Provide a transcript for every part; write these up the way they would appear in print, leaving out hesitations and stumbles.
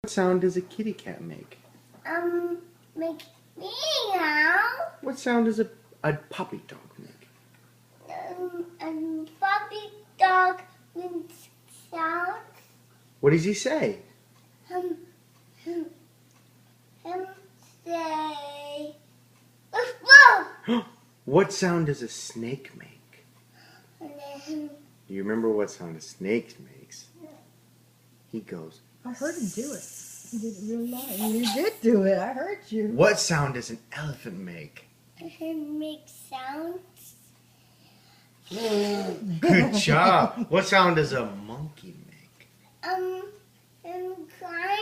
What sound does a kitty cat make? Make meow. What sound does a puppy dog make? Puppy dog makes sounds. What does he say? Him say. Whoa! What sound does a snake make? And then Do you remember what sound a snake makes? He goes. I heard him do it. You didn't realize. You did do it. I heard you. What sound does an elephant make? him make sounds. Good job. What sound does a monkey make? Him climb.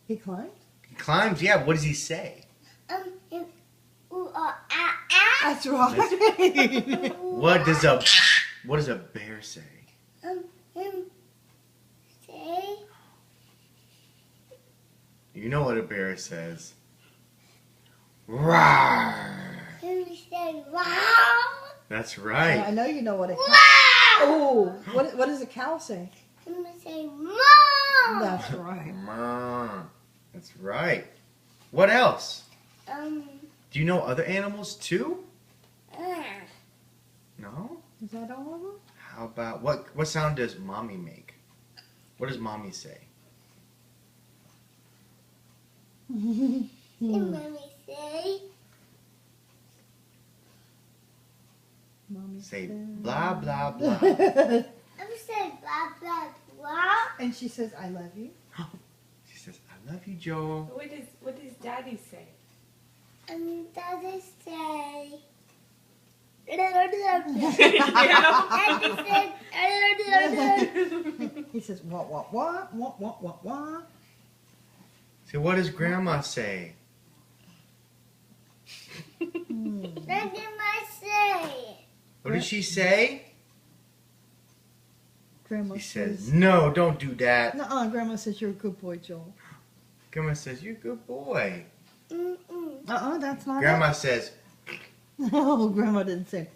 He climbed? He climbs. Yeah. What does he say? Him ooh ah. That's right. What does a bear say? Him say. You know what a bear says. Rawr. Him say wow. That's I right. know you know what it. Wow. Oh, what does a cow say? Him say mom. That's right. That's right. What else? Um. Do you know other animals too? Uh, No? Is that all of them? How about what sound does mommy make? What does mommy say? and mommy say. Mommy Say said- blah blah blah. I'm say blah blah blah. And she says, "I love you." She says, "I love you, Joel." What does Daddy say? And daddy say. He says, "What?" Say, what does grandma say? What does she say? Grandma She says, says, no, don't do that. "Nuh-uh." Grandma says, "You're a good boy, Joel." Grandma says, you're a good boy. That's not Grandma says, it. No, Grandma didn't say.